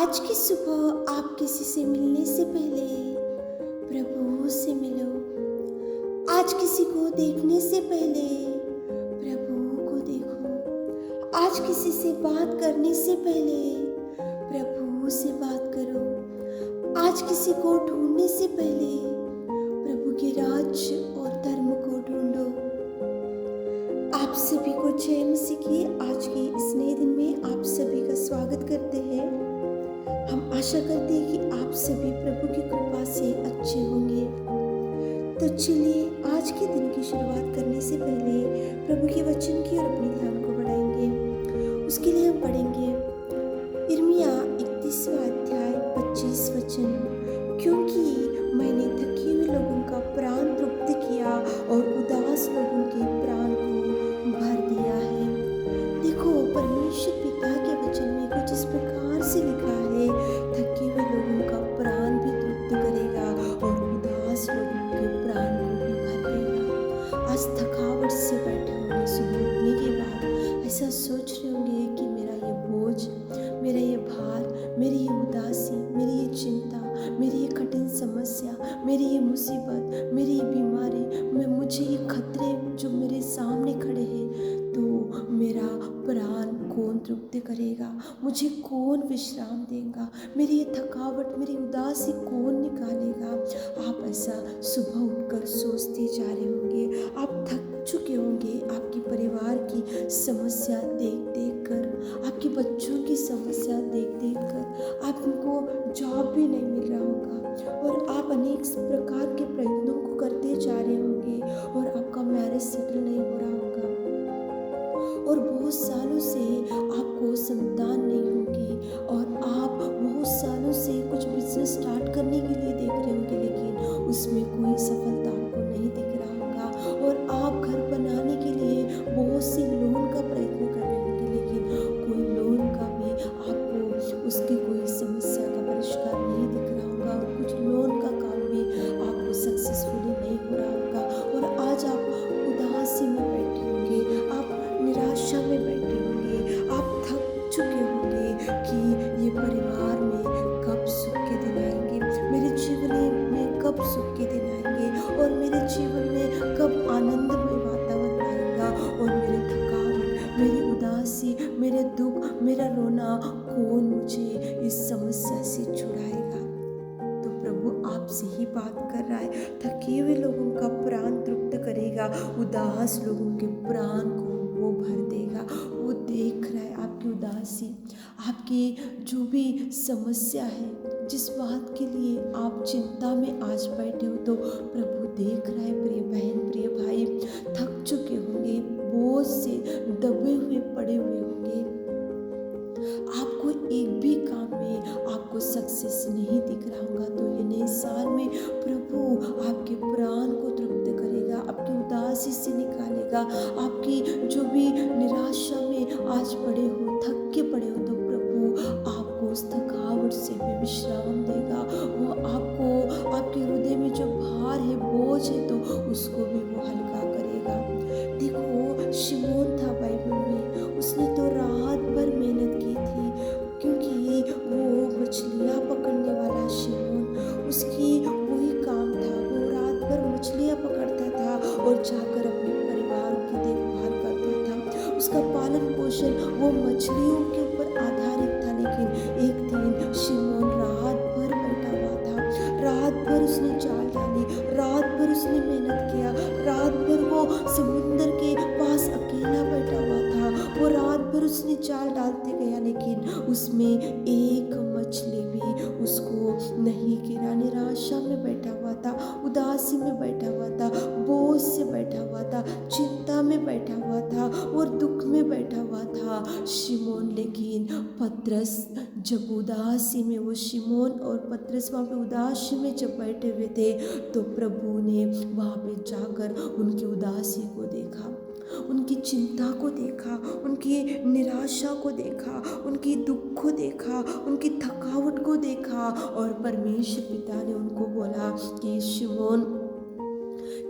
आज की सुबह आप किसी से मिलने से पहले प्रभु से मिलो। आज किसी को देखने से पहले प्रभु को देखो। आज किसी से बात करने से पहले प्रभु से बात करो। आज किसी को ढूंढने से पहले प्रभु के राज्य और धर्म को ढूंढो। आप सभी को जय मसीह की आज के इस नए दिन में आप सभी का स्वागत करते हैं। हम आशा करते हैं कि आप सभी प्रभु की कृपा से अच्छे होंगे। तो चलिए आज के दिन की शुरुआत करने से पहले प्रभु के वचन की और अपने ध्यान को बढ़ाएंगे। उसके लिए हम पढ़ेंगे यिर्मयाह 31वां अध्याय 25 वचन। क्योंकि मैंने थके हुए लोगों का प्राण तृप्त किया और उदास लोगों के प्राण को भर दिया है। देखो, परमेश्वर पिता के वचन में कुछ इस प्रकार से लिखा है, थके हुए लोगों का प्राण भी तृप्त करेगा और उदास लोगों के प्राण को भी भर देगा। आज थकावट से बैठे होंगे, सुबह उठने के बाद ऐसा सोच रहे होंगे कि मेरा ये बोझ, मेरा ये भार, मेरी ये उदासी, मेरी ये चिंता, मेरी ये कठिन समस्या, मेरी ये मुसीबत, मेरी ये बीमारी, मुझे ये खतरे जो मेरे सामने खड़े हैं, तो मेरा प्राण कौन तृप्त करेगा, मुझे कौन विश्राम देगा, मेरी ये थकावट, मेरी उदासी कौन निकालेगा। आप ऐसा सुबह उठकर सोचते जा रहे होंगे। आप थक चुके होंगे आपके परिवार की समस्या देख देख कर, आपके बच्चों की समस्या देख देख कर। आपको जॉब भी नहीं मिल रहा होगा और आप अनेक प्रकार के प्रयत्नों को करते जा रहे होंगे और आपका मैरिज सेटल नहीं हो रहा होगा और बहुत सालों से आपको संतान नहीं होगी और आप बहुत सालों से कुछ बिजनेस स्टार्ट करने के लिए देख रहे होंगे, लेकिन उसमें कोई सफलता आपको नहीं दिख रहा होगा और आप घर बनाने के लिए बहुत सी लोन का प्रयत्न कर रहे होंगे, लेकिन कोई लोन का भी आपको उसकी कोई समस्या का परिष्कार नहीं दिख रहा होगा और कुछ लोन का काम भी आपको सक्सेसफुली नहीं हो रहा होगा और आज आप उदासी में बैठे होंगे, आप निराशा में बैठे होंगे, आप थक चुके होंगे कि ये परिवार में कब सुख के दिन आएंगे, मेरे जीवन में कब सुख के दिन आएंगे और मेरे जीवन में कब आनंदमय वातावरण आएगा और मेरी थकावट, मेरी उदासी, मेरे दुख, मेरा रोना कौन मुझे इस समस्या से छुड़ाएगा। तो प्रभु आपसे ही बात कर रहा है, थके हुए लोगों का प्राण तृप्त करेगा, उदास लोगों के प्राण को वो भर देगा। वो देख रहा है आपकी उदासी, आपकी जो भी समस्या है, जिस बात के लिए आप चिंता में आज बैठे हो, तो प्रभु देख रहा है। प्रिय बहन, प्रिय भाई, थक चुके होंगे, बोझ से दबे हुए पड़े हुए होंगे, आपको एक भी काम में आपको सक्सेस नहीं दिख रहा होगा। तो ये नए साल में प्रभु आपके प्राण को तृप्त करेगा, आपकी उदासी से निकालेगा, आपकी जो भी निराशा में आज पड़े हो, थक के पड़े हो, तो प्रभु आपको उस थकावट से भी विश्राम देगा। वो आपको आपके हृदय में जो भार है, बोझ है, तो उसको भी वो हल्का करेगा। देखो, शिमोन था बाइबल में, उसने तो रात भर मेहनत की थी, क्योंकि वो मछलियाँ पकड़ने वाला शिमोन, उसकी वही काम था। वो रात भर मछलियाँ पकड़ता था और जाकर अपने परिवार की देखभाल करता था। उसका पालन पोषण वो मछलियों के ऊपर आधारित था। लेकिन एक दिन शिमोन रात भर बैठा हुआ था, रात भर उसने जाल डाली, रात भर उसने मेहनत किया, रात भर वो समुद्र के पास अकेला बैठा हुआ था। वो रात भर उसने जाल डालते गया, लेकिन उसमें एक मछली भी उसको नहीं गिरा। निराशा में बैठा हुआ था, उदासी में बैठा हुआ था, बोझ से बैठा हुआ था, चिंता में बैठा हुआ था और दुख में बैठा हुआ था शिमोन। लेकिन पतरस जब उदासी में, वो शिमोन और पतरस वहाँ पे उदासी में जब बैठे हुए थे, तो प्रभु ने वहाँ पे जाकर उनकी उदासी को देखा, उनकी चिंता को देखा, उनकी निराशा को देखा, उनकी दुख को देखा, उनकी थकावट को देखा और परमेश्वर पिता ने उनको बोला कि शिमोन,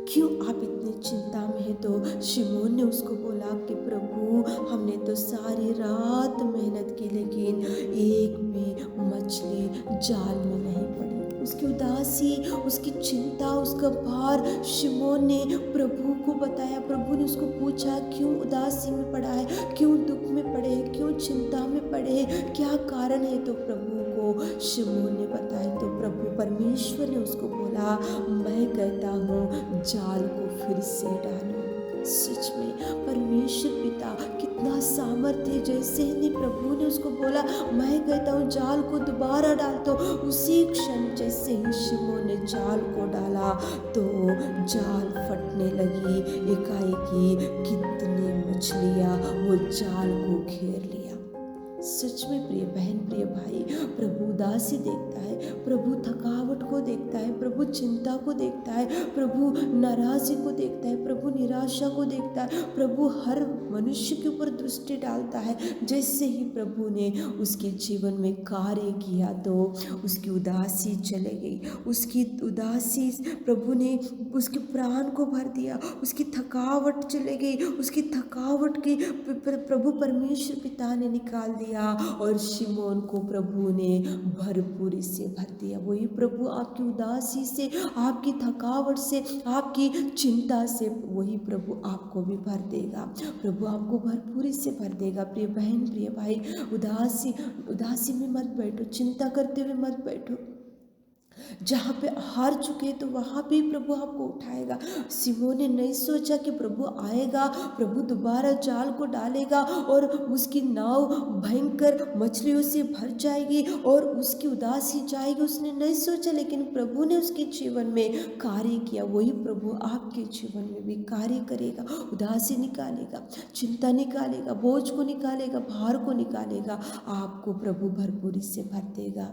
क्यों आप इतनी चिंता में हैं? तो शिमोन ने उसको बोला कि प्रभु, हमने तो सारी रात मेहनत की लेकिन एक भी मछली जाल में नहीं पड़ी। उसकी उदासी, उसकी चिंता, उसका भार शिमोन ने प्रभु को बताया। प्रभु ने उसको पूछा, क्यों उदासी में पड़ा है, क्यों दुख में पड़े है, क्यों चिंता में पड़े है, क्या कारण है? तो प्रभु को शिमोन ने बताया। तो प्रभु परमेश्वर ने उसको बोला, मैं कहता हूँ जाल को फिर से डालो। सच में परमेश्वर पिता कितना सामर्थ्य, जैसे ही प्रभु ने उसको बोला मैं कहता हूँ जाल को दोबारा डाल, तो उसी क्षण जैसे ही शिमोन ने जाल को डाला तो जाल फटने लगी। एकाएकी कितनी मछलियाँ वो जाल को घेर लिया। सच में प्रिय बहन, प्रिय भाई, प्रभु उदासी देखता है, प्रभु थकावट को देखता है, प्रभु चिंता को देखता है, प्रभु नाराज़गी को देखता है, प्रभु निराशा को देखता है। प्रभु हर मनुष्य के ऊपर दृष्टि डालता है। जैसे ही प्रभु ने उसके जीवन में कार्य किया तो उसकी उदासी चले गई। उसकी उदासी प्रभु ने उसके प्राण को भर दिया। उसकी थकावट चले गई। उसकी थकावट की प्रभु परमेश्वर पिता ने निकाल दिया और शिमोन को प्रभु ने भरपूरी से भर दिया। वही प्रभु आपकी उदासी से, आपकी थकावट से, आपकी चिंता से वही प्रभु आपको भी भर देगा। प्रभु आपको भरपूरी से भर देगा। प्रिय बहन, प्रिय भाई, उदासी में मत बैठो, चिंता करते हुए मत बैठो। जहाँ पे हार चुके तो वहाँ भी प्रभु आपको उठाएगा। शिमोन ने नहीं सोचा कि प्रभु आएगा, प्रभु दोबारा जाल को डालेगा और उसकी नाव भयंकर मछलियों से भर जाएगी और उसकी उदासी जाएगी। उसने नहीं सोचा, लेकिन प्रभु ने उसके जीवन में कार्य किया। वही प्रभु आपके जीवन में भी कार्य करेगा। उदासी निकालेगा, चिंता निकालेगा, बोझ को निकालेगा, भार को निकालेगा। आपको प्रभु भरपूरी से भर देगा।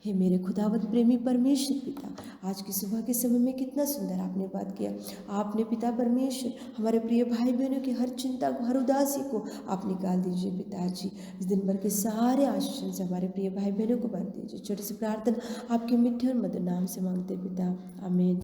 हे मेरे खुदावंत प्रेमी परमेश्वर पिता, आज की सुबह के समय में कितना सुंदर आपने बात किया। आपने पिता परमेश्वर हमारे प्रिय भाई बहनों की हर चिंता को, हर उदासी को आप निकाल दीजिए पिताजी। इस दिन भर के सारे आशीष से हमारे प्रिय भाई बहनों को भर दीजिए। छोटी सी प्रार्थना आपके मीठे और मधुर नाम से मांगते पिता, आमीन।